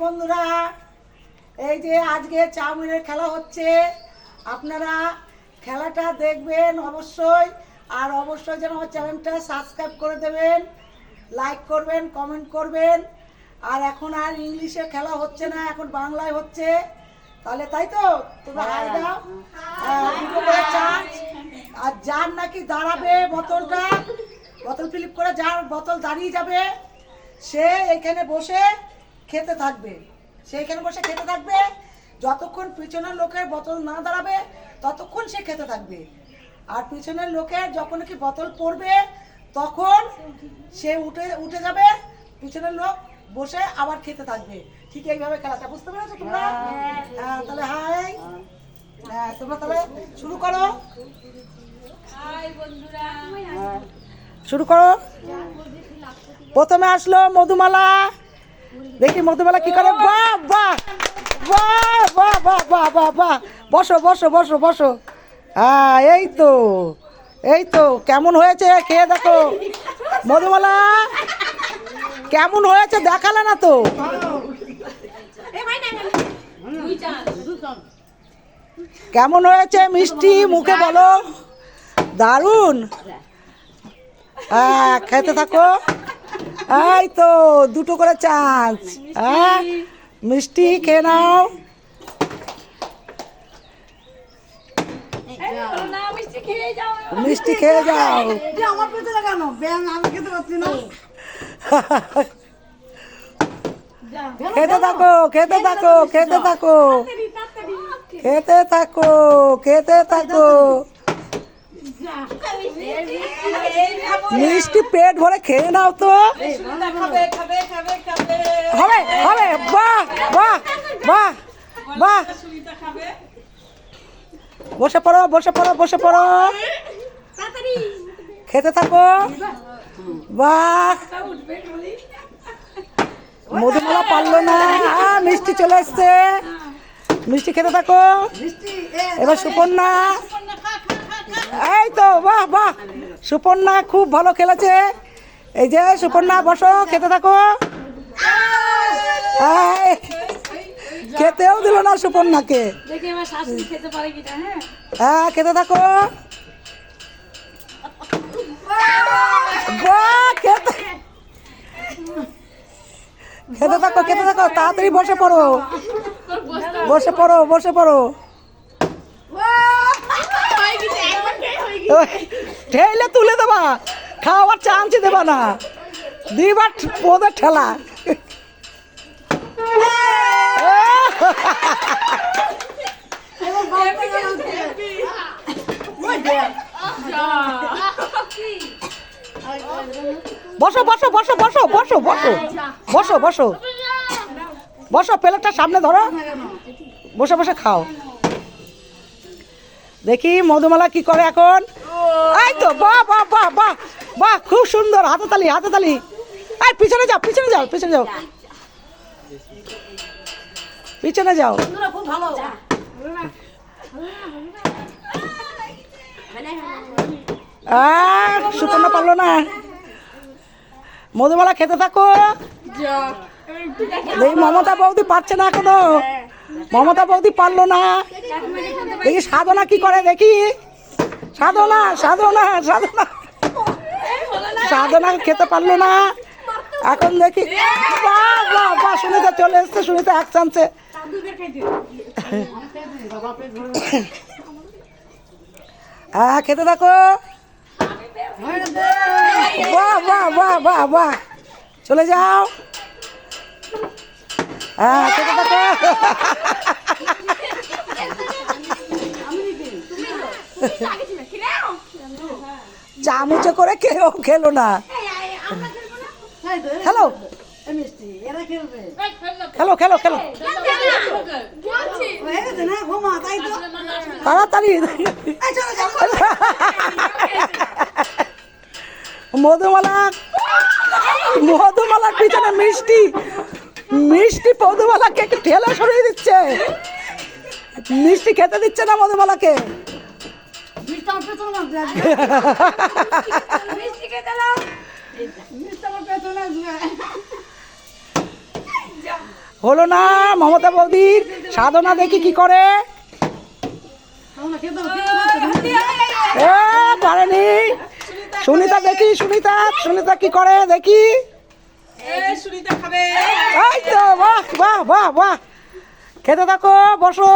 বন্ধুরা, এই যে আজকে চাউমিনের খেলা হচ্ছে, আপনারা খেলাটা দেখবেন অবশ্যই। আর অবশ্যই যেন আমার চ্যানেলটা সাবস্ক্রাইব করে দেবেন, লাইক করবেন, কমেন্ট করবেন। আর এখন আর ইংলিশে খেলা হচ্ছে না, এখন বাংলায় হচ্ছে। তাহলে তাই তো তোমরা হাই দাও, দুটো করে চান্স। আর যার নাকি দাঁড়াবে বোতল ফিলিপ করে, যার বোতল দাঁড়িয়ে যাবে সে এখানে বসে খেতে থাকবে। যতক্ষণ পিছনের লোকের বোতল না দাঁড়াবে ততক্ষণ সে খেতে থাকবে। আর পিছনের লোকের যখন নাকি বোতল পড়বে তখন সে উঠে যাবে, পিছনের লোক বসে আবার খেতে থাকবে। ঠিক এইভাবে খেলাটা, বুঝতে পেরেছো তোমরা? তাহলে হাই, তোমরা তাহলে শুরু করো। শুরু করো। প্রথমে আসলো মধুমালা। দেখি মধুমালা কি করে। বাহ বাহ বাহ বাহ বাহ বাহ বাহ বাহ। বসো বসো বসো বসো। হ্যাঁ, এই তো কেমন হয়েছে খেয়ে দেখো। মধুমালা কেমন হয়েছে দেখালে না তো। কেমন হয়েছে মিষ্টি, মুখে বলো। দারুণ। হ্যাঁ, খেতে থাকো। এই তো দুটো করে চান্স। হ্যাঁ, মিষ্টি খেয়ে নাও। মিষ্টি খেয়ে যাও। খেতে থাকো, খেতে থাকো, খেতে থাকো, খেতে থাকো, খেতে থাকো। মিষ্টি পেট ভরে খেয়ে নাও তো। হবে হবে। বাহ বাহ বাহ বাহ। বসে পড়ো বসে পড়ো বসে পড়ো, খেতে থাকো। বাহ, মধুমালা পারলো না। মিষ্টি চলে এসছে, মিষ্টি খেতে থাকো। এবার সুপর্ণা। এই তো বাহ বাহ, সুপর্ণা খুব ভালো খেলেছে। এই যে সুপর্ণা, বসো, খেতে থাকো। খেতেও দিল না সুপর্ণাকে। হ্যাঁ, খেতে থাকো। খেতে থাকো, খেতে থাকো, তাড়াতাড়ি বসে পড়ো, বসে পড়ো, বসে পড়ো। ঠেলে তুলে দেবা, খাওয়ার চান্সই দেবা না, দুইবার ওদের ঠেলা। বসো বসো বসো বসো বসো বসো বসো বসো বসো, প্লেটটা সামনে ধরো, বসে বসে খাও। দেখি মধুমালা কি করে এখন। এই তো বাহ বাহ বাহ বাহ বাহ, খুব সুন্দর। হাতে তালি, হাতে তালি। এই পিছনে যাও, পিছনে যাও, পিছনে যাও, পিছনে যাও। সুপর্ণা পারলো না। মধুমালা খেতে থাকো। দেখি মমতা বৌদি পারছে না এখনো, মমতা বৌদি পারলো না। দেখি সাধনা কি করে, দেখি। সাধনা সাধনা সাধনা সাধনা খেতে পারলো না এখন। দেখি বাহ বাহ বাহ, সুনিতা চলে এসছে, সুনিতা এক চান্সে। হ্যাঁ, খেতে থাকো। বাহ বাহ বাহ বাহ বাহ, চলে যাও। হ্যাঁ, খেতে থাকো। চামচে করে কেউ খেলো না। খেলো খেলো খেলো খেলো, তাড়াতাড়ি। মধুমালার পিছনে মিষ্টি, মিষ্টি মধুমালাকে একটু ঠেলে সরিয়ে দিচ্ছে। মিষ্টি খেতে দিচ্ছে না মধুমালাকে। হলো না মমতা বৌদির। সাধনা দেখি কি করে। এ পারেনি। সুনিতা দেখি, সুনিতা কি করে দেখি। এই তো বাহ বাহ বাহ বাহ, খেতে থাকো, বসো।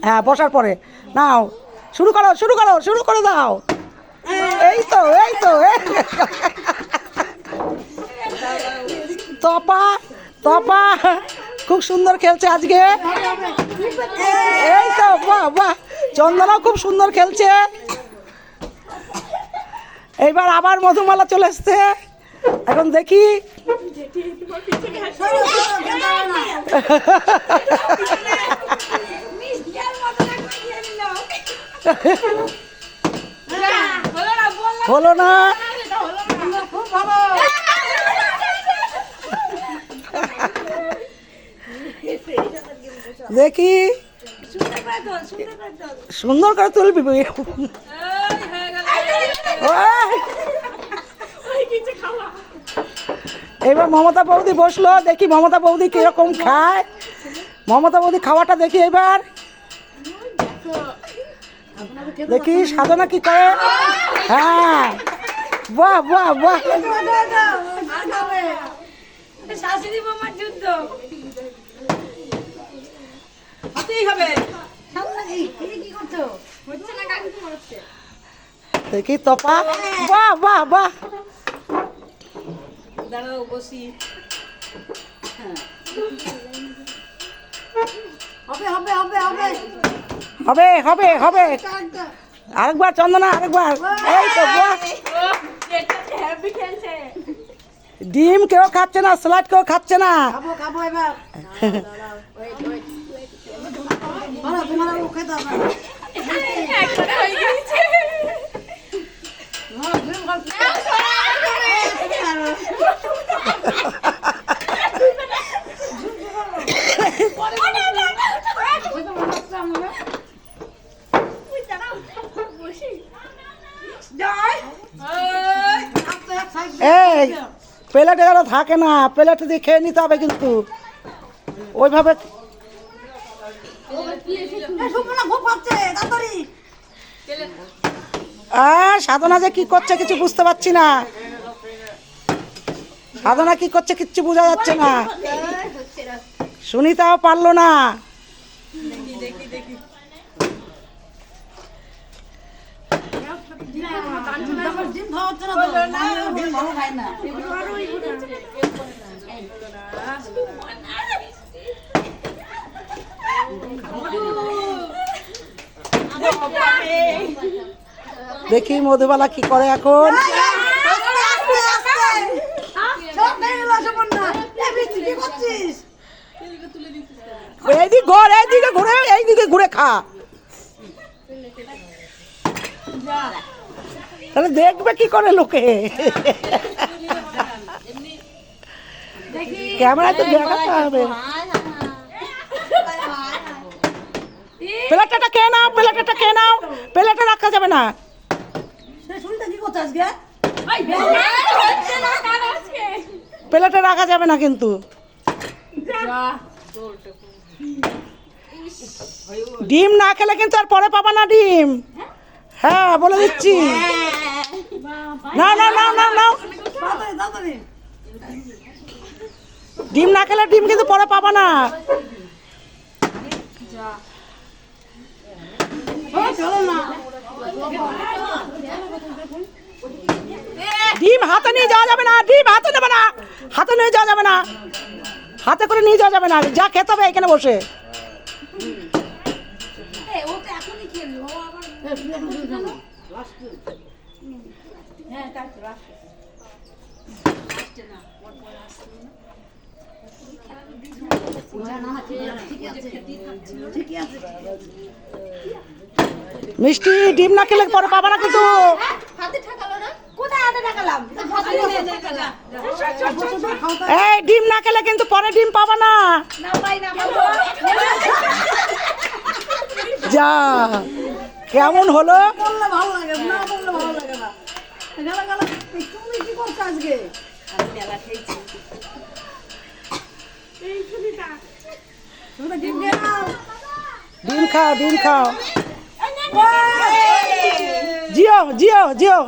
হ্যাঁ বসার পরে নাও, শুরু করে দাও। এই তো তপা খুব সুন্দর খেলছে আজকে। এই তো বাহ বাহ, চন্দনাও খুব সুন্দর খেলছে। এইবার আবার মধুমালা চলে এসছে, এখন দেখি। হলো না। দেখি সুন্দর করে তুলবি। এবার মমতা বৌদি বসলো, দেখি মমতা বৌদি কিরকম খায়। মমতা বৌদি খাওয়াটা দেখি এবার। দেখি সাধনা কি করে। হ্যাঁ বাহ বাহ বাহ, দেখি তপা, বাহ বাহ বাহ। হবে আরেকবার চন্দনা, আরেকবার। এই তো বাহ। ডিম কেউ খাচ্ছে না, স্যালাড কেউ খাচ্ছে না। এই প্লেটে যেন থাকে না, প্লেটে দিয়ে খেয়ে নিতে হবে কিন্তু ওইভাবে। সাধনা যে কি করছে কিছু বুঝতে পারছি না। সাধনা কি করছে কিচ্ছু বোঝা যাচ্ছে না। সুনিতাও পারলো না। দেখি মধুবালা কি করে এখন। এইদিকে ঘুরে খা, তাহলে দেখবে কি করে লোকে। ক্যামেরায় তো দেখাতে হবে। প্লেটটা খেয়ে নাও, প্লেটে রাখা যাবে না। প্লেটে রাখা যাবে না কিন্তু। ডিম না খেলে কিন্তু আর পরে পাবা না ডিম। হ্যাঁ বলে দিচ্ছি। না ডিম না খেলে ডিম কিন্তু পরে পাবা না। ডিম হাতে নিয়ে যাওয়া যাবে না, হাতে নিয়ে যাওয়া যাবে না, হাতে করে নিয়ে যাওয়া যাবে না। যা খেতে হবে এখানে বসে। মিষ্টি ডিম না খেলে পরে পাবা না কিন্তু। এই ডিম না খেলে কিন্তু পরে ডিম পাবা না। যা কেমন হলো। ভালো লাগে না, ভালো লাগে না। তুমি কি করছো আজকে? তোমরা ডিম খেয়ে নাও। ডিম খাও, ডিম খাও। জিও জিও জিও,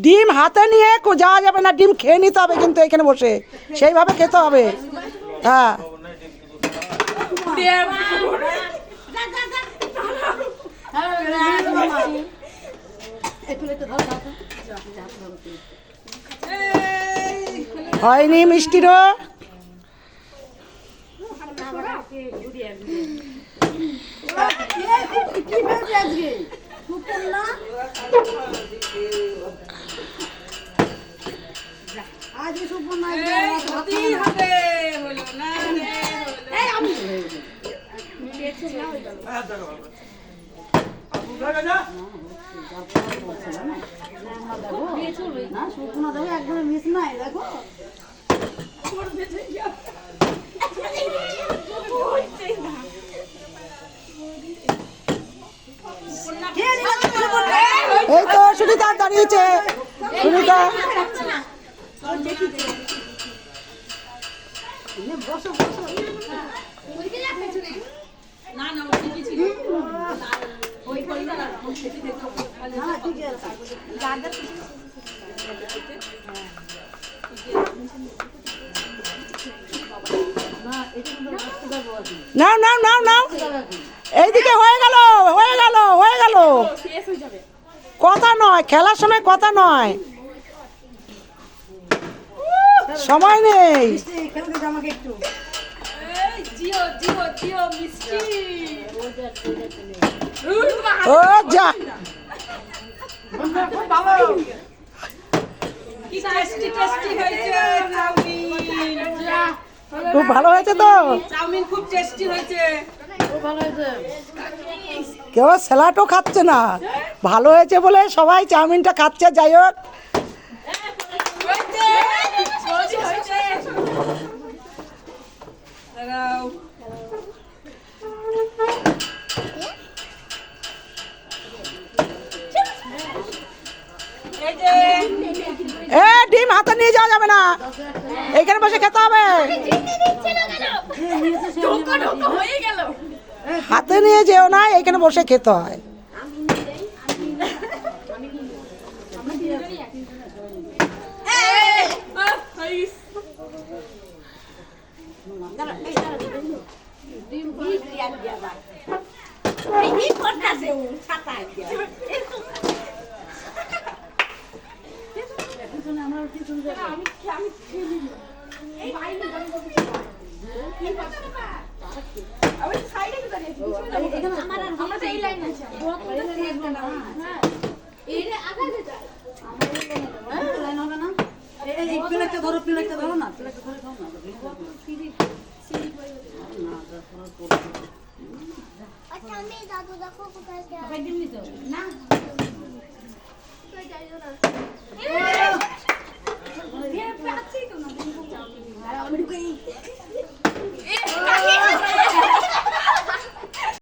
ডিম হাতে নিয়ে যাওয়া যাবে না, ডিম খেয়ে নিতে হবে কিন্তু এখানে বসে, সেইভাবে খেতে হবে। হ্যাঁ, হয়নি মিষ্টিরও। কি হয়েছে আজকে? সুপুর না? আজকে সুপুর না, না সুপুর না দেবে, একদমই মিস নাই দেখো। এই তো সুনিতা দাঁড়িয়েছে, সুনিতা। নাও নাও নাও নাও, এইদিকে হয়ে গেল, হয়ে গেল, হয়ে গেল। কথা নয়, খেলার সময় কথা নয়, সময় নেই। আমাকে একটু ও যা, খুব ভালো হয়েছে তো, চাউমিন খুব টেস্টি হয়েছে। কেউ স্যালাডও খাচ্ছে না, ভালো হয়েছে বলে সবাই চাউমিনটা খাচ্ছে। যাই হোক, এ ডিম হাতে নিয়ে যাওয়া যাবে না, এইখানে বসে খেতে হবে। হাতে নিয়ে যেও না, এইখানে বসে খেতে হয়। প্লেটটা ধরো, প্লেটটা ধরো না, প্লেটটা ধরে খাও না। আচ্ছা আমি দাদু দেখো কোথায় গেল না